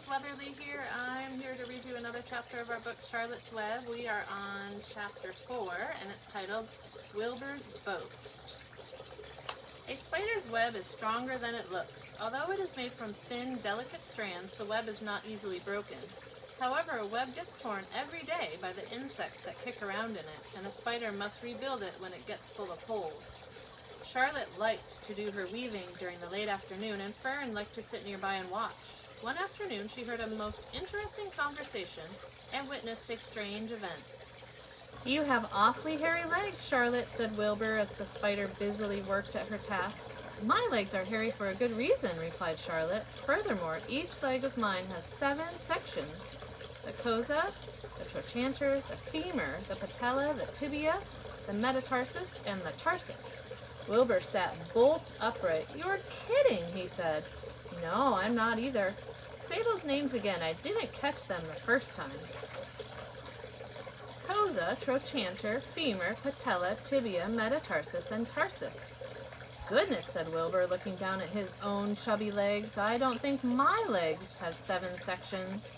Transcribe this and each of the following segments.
Mrs. Weatherly here. I'm here to read you another chapter of our book, Charlotte's Web. We are on chapter 4, and it's titled Wilbur's Boast. A spider's web is stronger than it looks. Although it is made from thin, delicate strands, the web is not easily broken. However, a web gets torn every day by the insects that kick around in it, and the spider must rebuild it when it gets full of holes. Charlotte liked to do her weaving during the late afternoon, and Fern liked to sit nearby and watch. One afternoon, she heard a most interesting conversation and witnessed a strange event. "You have awfully hairy legs, Charlotte," said Wilbur as the spider busily worked at her task. "My legs are hairy for a good reason," replied Charlotte. "Furthermore, each leg of mine has 7 sections. The cosa, the trochanter, the femur, the patella, the tibia, the metatarsus, and the tarsus." Wilbur sat bolt upright. "You're kidding," he said. "No, I'm not either. Say those names again. I didn't catch them the first time." Cosa, trochanter, femur, patella, tibia, metatarsus, and tarsus. "Goodness," said Wilbur, looking down at his own chubby legs. "I don't think my legs have 7 sections."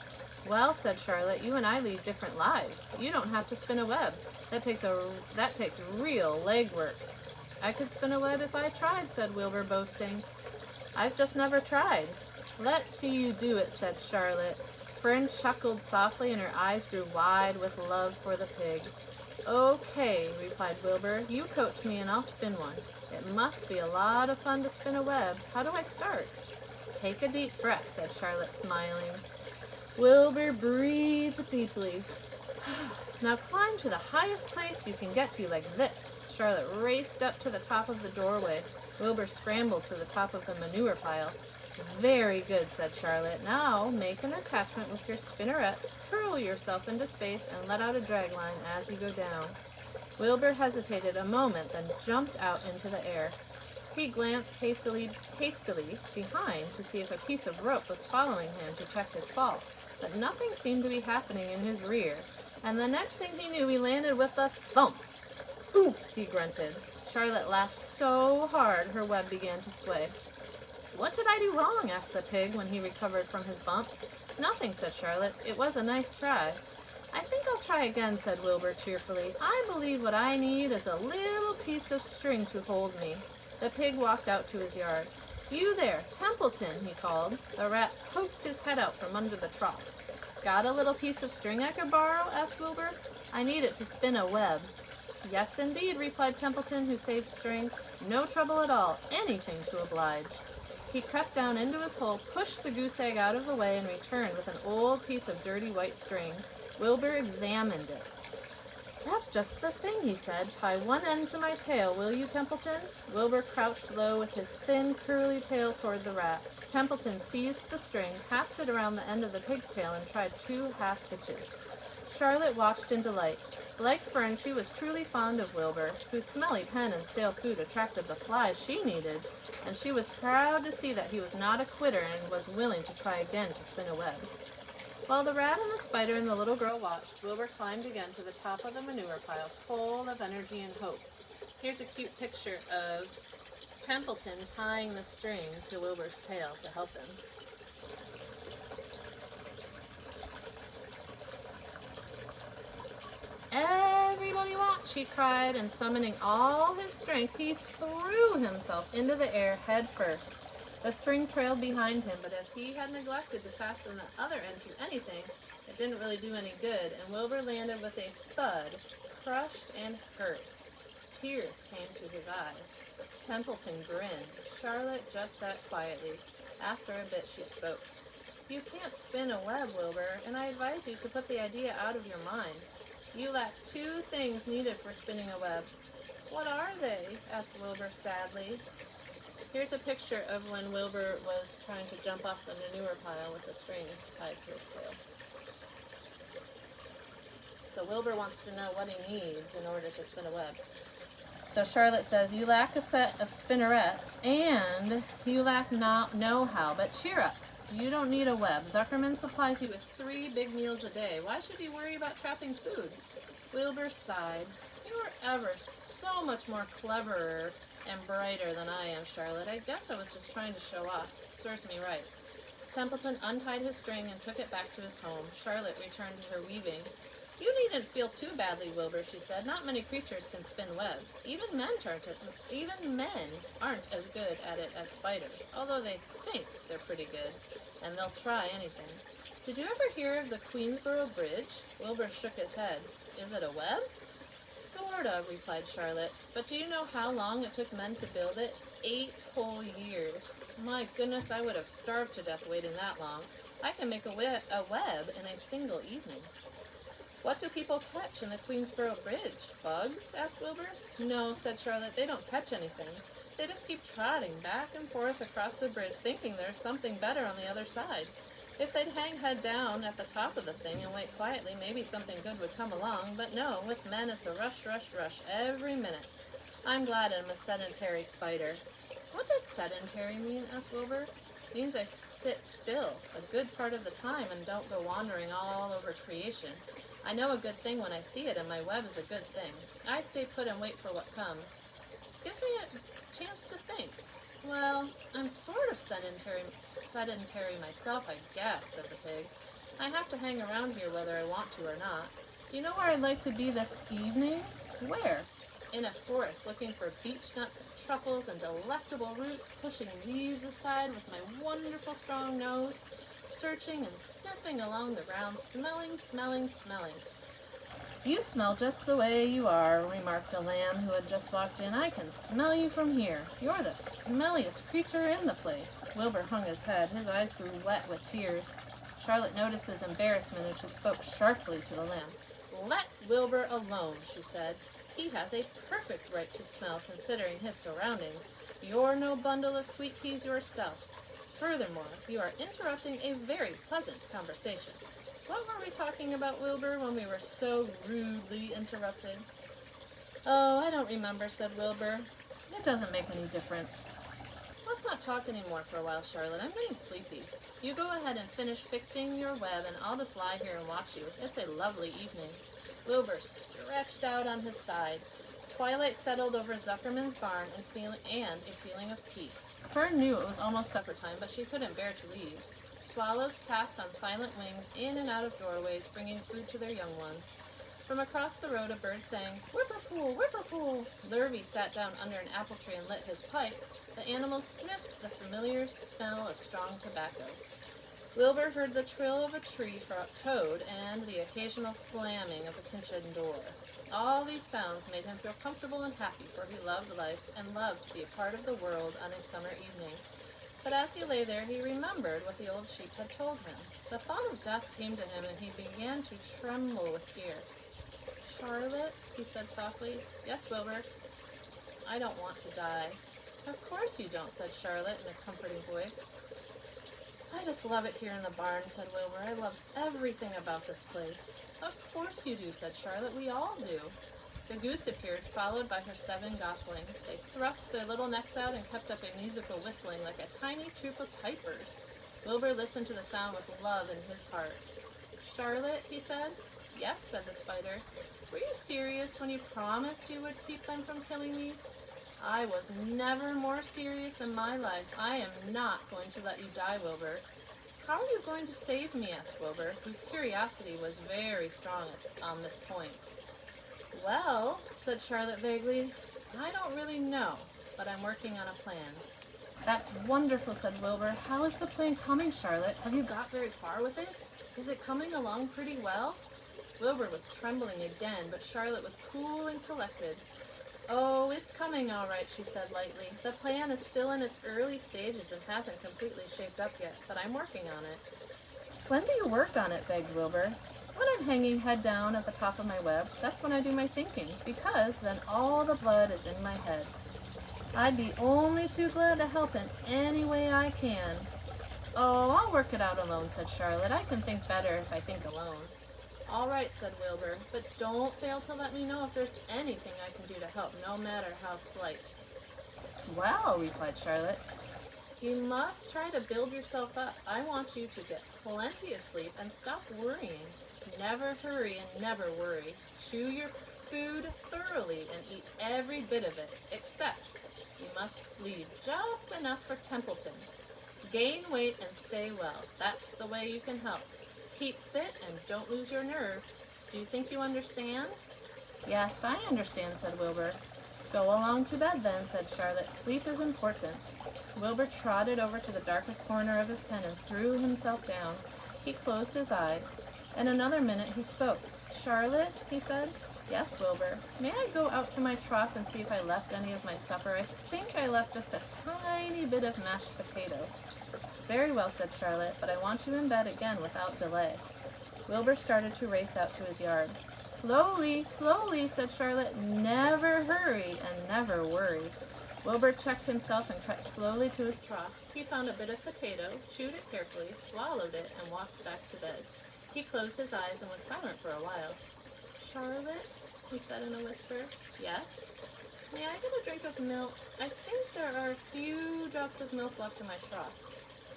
"Well," said Charlotte, "you and I lead different lives. You don't have to spin a web. That takes real leg work." "I could spin a web if I tried," said Wilbur, boasting. "I've just never tried." "Let's see you do it," said Charlotte. Fern chuckled softly and her eyes grew wide with love for the pig. "Okay," replied Wilbur. "You coach me and I'll spin one. It must be a lot of fun to spin a web. How do I start?" "Take a deep breath," said Charlotte, smiling. Wilbur breathed deeply. "Now climb to the highest place you can get to like this." Charlotte raced up to the top of the doorway. Wilbur scrambled to the top of the manure pile. "Very good," said Charlotte. "Now make an attachment with your spinneret, hurl yourself into space, and let out a drag line as you go down." Wilbur hesitated a moment, then jumped out into the air. He glanced hastily behind to see if a piece of rope was following him to check his fall, but nothing seemed to be happening in his rear, and the next thing he knew he landed with a thump. "Ooh," he grunted. Charlotte laughed so hard her web began to sway. "What did I do wrong?" asked the pig when he recovered from his bump. "Nothing," said Charlotte. "It was a nice try." "I think I'll try again," said Wilbur cheerfully. "I believe what I need is a little piece of string to hold me." The pig walked out to his yard. "You there, Templeton," he called. The rat poked his head out from under the trough. "Got a little piece of string I could borrow?" asked Wilbur. "I need it to spin a web." "Yes, indeed," replied Templeton, who saved string. "No trouble at all. Anything to oblige." He crept down into his hole, pushed the goose egg out of the way, and returned with an old piece of dirty white string. Wilbur examined it. "That's just the thing," he said. "Tie one end to my tail, will you, Templeton?" Wilbur crouched low with his thin, curly tail toward the rat. Templeton seized the string, passed it around the end of the pig's tail, and tried 2 half hitches. Charlotte watched in delight. Like Fern, she was truly fond of Wilbur, whose smelly pen and stale food attracted the flies she needed, and she was proud to see that he was not a quitter and was willing to try again to spin a web. While the rat and the spider and the little girl watched, Wilbur climbed again to the top of the manure pile, full of energy and hope. Here's a cute picture of Templeton tying the string to Wilbur's tail to help him. "Everybody watch," he cried, and summoning all his strength, he threw himself into the air head first. The string trailed behind him, but as he had neglected to fasten the other end to anything, it didn't really do any good, and Wilbur landed with a thud, crushed and hurt. Tears came to his eyes. Templeton grinned. Charlotte just sat quietly. After a bit, she spoke. "You can't spin a web, Wilbur, and I advise you to put the idea out of your mind. You lack 2 things needed for spinning a web." "What are they?" asked Wilbur sadly. Here's a picture of when Wilbur was trying to jump off the manure pile with the string tied to his tail. So Wilbur wants to know what he needs in order to spin a web. So Charlotte says, "You lack a set of spinnerets, and you lack know-how, but cheer up. You don't need a web. Zuckerman supplies you with 3 big meals a day. Why should you worry about trapping food?" Wilbur sighed. "You are ever so much more cleverer and brighter than I am, Charlotte. I guess I was just trying to show off. Serves me right." Templeton untied his string and took it back to his home. Charlotte returned to her weaving. You needn't feel too badly, Wilbur, she said. Not many creatures can spin webs. Even men aren't as good at it as spiders, although they think they're pretty good, and they'll try anything. Did you ever hear of the Queensboro Bridge? Wilbur shook his head. Is it a web? Sort of, replied Charlotte. But do you know how long it took men to build it? 8 whole years. My goodness, I would have starved to death waiting that long. I can make a web in a single evening. What do people catch in the Queensboro Bridge? Bugs? Asked Wilbur. No, said Charlotte, they don't catch anything. They just keep trotting back and forth across the bridge, thinking there's something better on the other side. If they'd hang head down at the top of the thing and wait quietly, maybe something good would come along. But no, with men it's a rush, rush, rush every minute. I'm glad I'm a sedentary spider. What does sedentary mean? Asked Wilbur. It means I sit still a good part of the time and don't go wandering all over creation. I know a good thing when I see it, and my web is a good thing. I stay put and wait for what comes. Gives me a chance to think. Well, I'm sort of sedentary myself, I guess, said the pig. I have to hang around here whether I want to or not. Do you know where I'd like to be this evening? Where? In a forest, looking for beech nuts and truffles and delectable roots, pushing leaves aside with my wonderful strong nose, searching and sniffing along the ground, smelling, smelling, smelling. You smell just the way you are, remarked a lamb who had just walked in. I can smell you from here. You're the smelliest creature in the place. Wilbur hung his head. His eyes grew wet with tears. Charlotte noticed his embarrassment, and she spoke sharply to the lamb. Let Wilbur alone, she said. He has a perfect right to smell, considering his surroundings. You're no bundle of sweet peas yourself. Furthermore, you are interrupting a very pleasant conversation. What were we talking about, Wilbur, when we were so rudely interrupted? Oh, I don't remember, said Wilbur. It doesn't make any difference. Let's not talk anymore for a while, Charlotte. I'm getting sleepy. You go ahead and finish fixing your web, and I'll just lie here and watch you. It's a lovely evening. Wilbur stretched out on his side. Twilight settled over Zuckerman's barn and a feeling of peace. Fern knew it was almost supper time, but she couldn't bear to leave. Swallows passed on silent wings in and out of doorways, bringing food to their young ones. From across the road, a bird sang, "Whippoorwill, whippoorwill." Lurvy sat down under an apple tree and lit his pipe. The animals sniffed the familiar smell of strong tobacco. Wilbur heard the trill of a tree toad and the occasional slamming of a kitchen door. All these sounds made him feel comfortable and happy, for he loved life and loved to be a part of the world on a summer evening. But as he lay there, he remembered what the old sheep had told him. The thought of death came to him, and he began to tremble with fear. Charlotte, he said softly. Yes, Wilbur. I don't want to die. Of course you don't, said Charlotte in a comforting voice. I just love it here in the barn, said Wilbur. I love everything about this place. Of course you do, said Charlotte. We all do. The goose appeared, followed by her 7 goslings. They thrust their little necks out and kept up a musical whistling like a tiny troop of pipers. Wilbur listened to the sound with love in his heart. Charlotte, he said. Yes, said the spider. Were you serious when you promised you would keep them from killing me? I was never more serious in my life. I am not going to let you die, Wilbur. How are you going to save me? Asked Wilbur, whose curiosity was very strong on this point. Well, said Charlotte vaguely, I don't really know, but I'm working on a plan. That's wonderful, said Wilbur. How is the plan coming, Charlotte? Have you got very far with it? Is it coming along pretty well? Wilbur was trembling again, but Charlotte was cool and collected. Oh, it's coming all right, she said lightly. The plan is still in its early stages and hasn't completely shaped up yet, but I'm working on it. When do you work on it? Begged Wilbur. When I'm hanging head down at the top of my web, that's when I do my thinking, because then all the blood is in my head. I'd be only too glad to help in any way I can. Oh, I'll work it out alone, said Charlotte. I can think better if I think alone. All right, said Wilbur, but don't fail to let me know if there's anything I can do to help, no matter how slight. Well, replied Charlotte, you must try to build yourself up. I want you to get plenty of sleep and stop worrying. Never hurry and never worry. Chew your food thoroughly and eat every bit of it, except you must leave just enough for Templeton. Gain weight and stay well. That's the way you can help. Keep fit and don't lose your nerve. Do you think you understand? Yes, I understand, said Wilbur. Go along to bed then, said Charlotte. Sleep is important. Wilbur trotted over to the darkest corner of his pen and threw himself down. He closed his eyes. In another minute he spoke. Charlotte, he said. Yes, Wilbur. May I go out to my trough and see if I left any of my supper? I think I left just a tiny bit of mashed potato. Very well, said Charlotte, but I want you in bed again without delay. Wilbur started to race out to his yard. Slowly, slowly, said Charlotte. Never hurry and never worry. Wilbur checked himself and crept slowly to his trough. He found a bit of potato, chewed it carefully, swallowed it, and walked back to bed. He closed his eyes and was silent for a while. Charlotte, he said in a whisper. Yes? May I get a drink of milk? I think there are a few drops of milk left in my trough.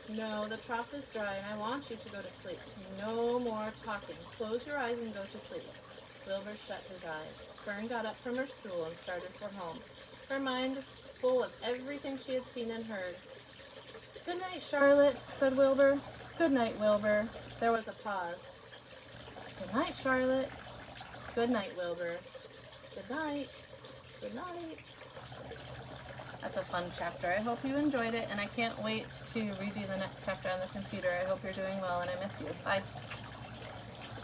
No, the trough is dry and I want you to go to sleep. No more talking. Close your eyes and go to sleep. Wilbur shut his eyes. Fern got up from her stool and started for home, her mind full of everything she had seen and heard. Good night, Charlotte, said Wilbur. Good night, Wilbur. There was a pause. Good night, Charlotte. Good night, Wilbur. Good night. Good night. That's a fun chapter. I hope you enjoyed it, and I can't wait to read you the next chapter on the computer. I hope you're doing well, and I miss you. Bye.